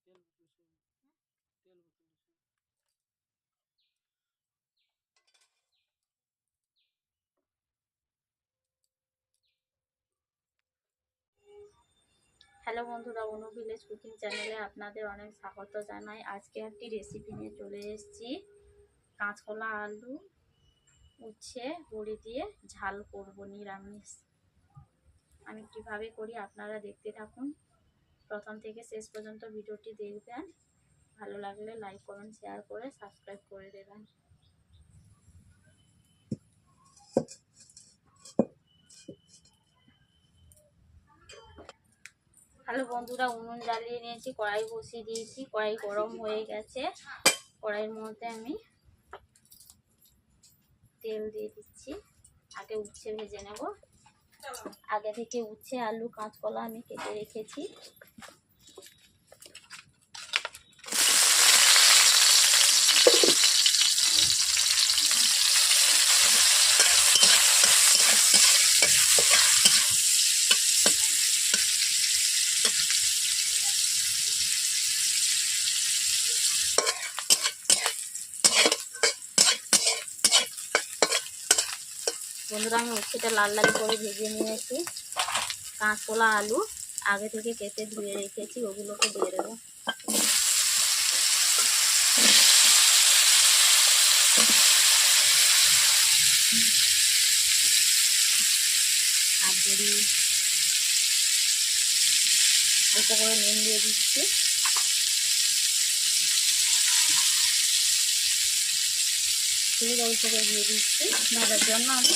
তেল বোতল তেল বোতল। হ্যালো বন্ধুরা, অনু ভিলেজ কুকিং চ্যানেলে আপনাদের অনেক স্বাগত জানাই। আজকে একটি রেসিপি নিয়ে চলে এসেছি। কাঁচকলা আলু উচ্ছে বড়ি দিয়ে ঝাল করব নিরামিষ। আমি কিভাবে করি আপনারা দেখতে থাকুন, প্রথম থেকে শেষ পর্যন্ত ভিডিওটি দেখবেন। ভালো লাগলে লাইক কমেন্ট শেয়ার করে সাবস্ক্রাইব করে দেবেন। হ্যালো বন্ধুরা, উনুন জ্বালিয়ে নিয়েছি, কড়াই বসিয়ে দিয়েছি। কড়াই গরম হয়ে গেছে। কড়াইয়ের মধ্যে আমি তেল দিয়ে দিচ্ছি। আগে উচ্ছে ভেজে নেব। আগে থেকে উচ্ছে আলু কাঁচকলা আমি কেটে রেখেছি। বন্ধুরা, আমি উচ্ছেটা লাল লাল করে ভেজে নিয়েছি। কাঁচকলা আলু আগে থেকে কেটে ধুয়ে রেখেছি, ওগুলোকে দিয়ে দেবো। আর যদি অল্প করে নুন দিয়ে দিচ্ছি। হলুদ অল্প করে দিয়ে দিচ্ছি ভাজার জন্য। আমি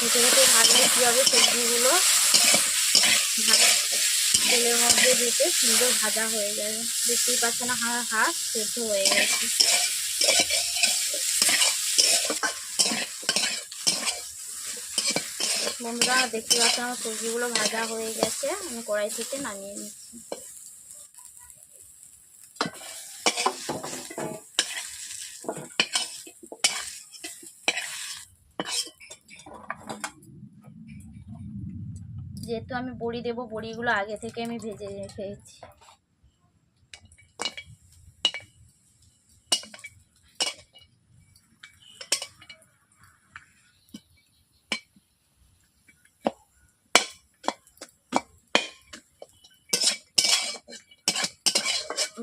ভেতরে ভেতরে ভাজলে কী হবে, সবজিগুলো তেলের মধ্যে দিতে সুন্দর ভাজা হয়ে যাবে। দেখতেই পাচ্ছে না, হাত সেদ্ধ হয়ে গেছে। বন্ধুরা দেখতে পাচ্ছেন আমার সবজিগুলো ভাজা হয়ে গেছে। আমি কড়াই থেকে নামিয়ে নিচ্ছি। যেহেতু আমি বড়ি দেবো, বড়িগুলো আগে থেকে আমি ভেজে রেখেছি।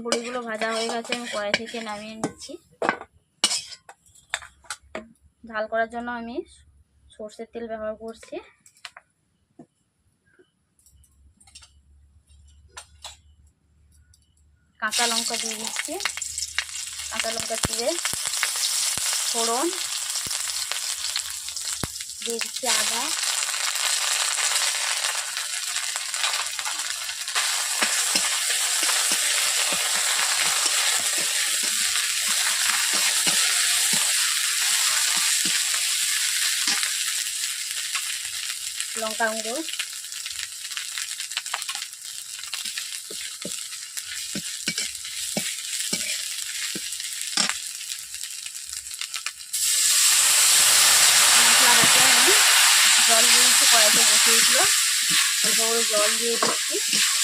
বড়িগুলো ভাজা হয়ে গেছে, আমি কড়াই থেকে নামিয়ে নিচ্ছি। ঝাল করার জন্য আমি সর্ষের তেল ব্যবহার করছি। কাঁচা লঙ্কা দিয়ে দিচ্ছি। কাঁচা লঙ্কা চিড়ে, ফোড়ন দিয়ে দিচ্ছি, আদা, লঙ্কা গুঁড়ো, মশলাটাকে আমি জল দিয়েছি, কড়াইতে বসিয়েছিল, অল্প করে জল দিয়ে দিচ্ছি।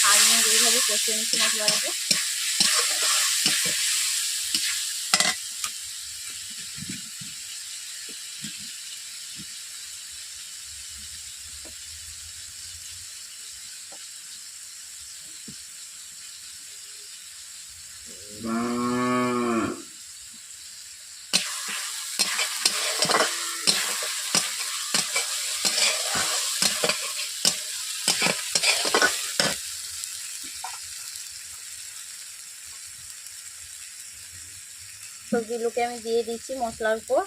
আর নিয়ে এইভাবে কষিয়ে নিচ্ছি মশলাটাকে। সবজিগুলোকে আমি দিয়ে দিচ্ছি মশলার উপর।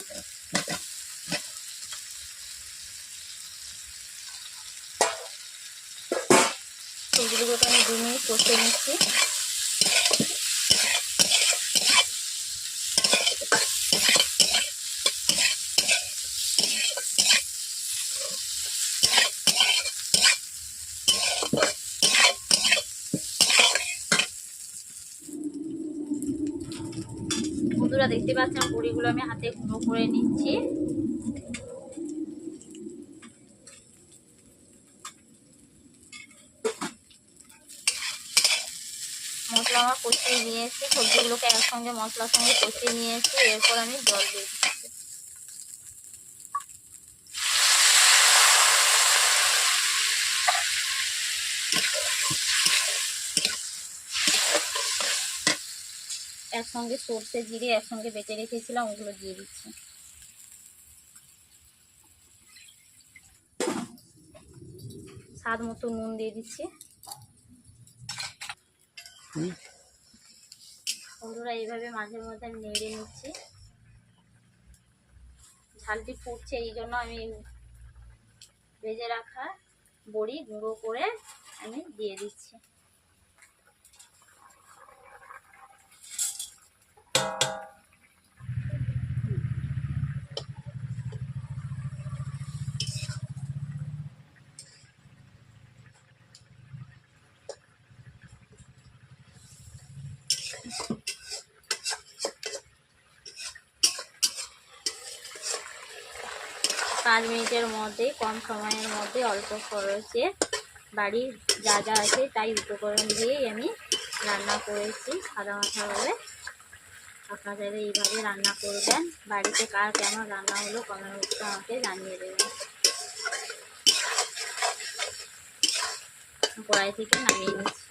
সবজিগুলোকে আমি 2 মিনিট কষিয়ে নিচ্ছি। বন্ধুরা দেখতে পাচ্ছেন বড়িগুলো আমি হাতে গুঁড়ো করে নিচ্ছি। মশলা আমার কষিয়ে নিয়েছি, সবজিগুলোকে একসঙ্গে মশলার সঙ্গে কষিয়ে নিয়েছি। এরপর আমি জল দিয়ে দিচ্ছি। একসঙ্গে সর্ষে জিরে একসঙ্গে বেটে রেখেছিলাম, ওগুলো দিয়ে দিচ্ছি। স্বাদ মতো নুন দিয়ে দিচ্ছি। বন্ধুরা এইভাবে মাঝে মধ্যে আমি নেড়ে নিচ্ছি। ঝালটি ফুটছে, এই জন্য আমি ভেজে রাখা বড়ি গুঁড়ো করে আমি দিয়ে দিচ্ছি। 5 মিনিটের মধ্যে, কম সময়ের মধ্যে অল্প খরচে বাড়ির যা যা আছে তাই উপকরণ দিয়েই আমি রান্না করেছি সাদামাটাভাবে। আপনারা চাইলে এইভাবে রান্না করবেন। বাড়িতে কার কেমন রান্না হলো কমেন্ট বক্সে আমাকে জানিয়ে দেবেন। কড়াই থেকে নামিয়ে নিচ্ছি।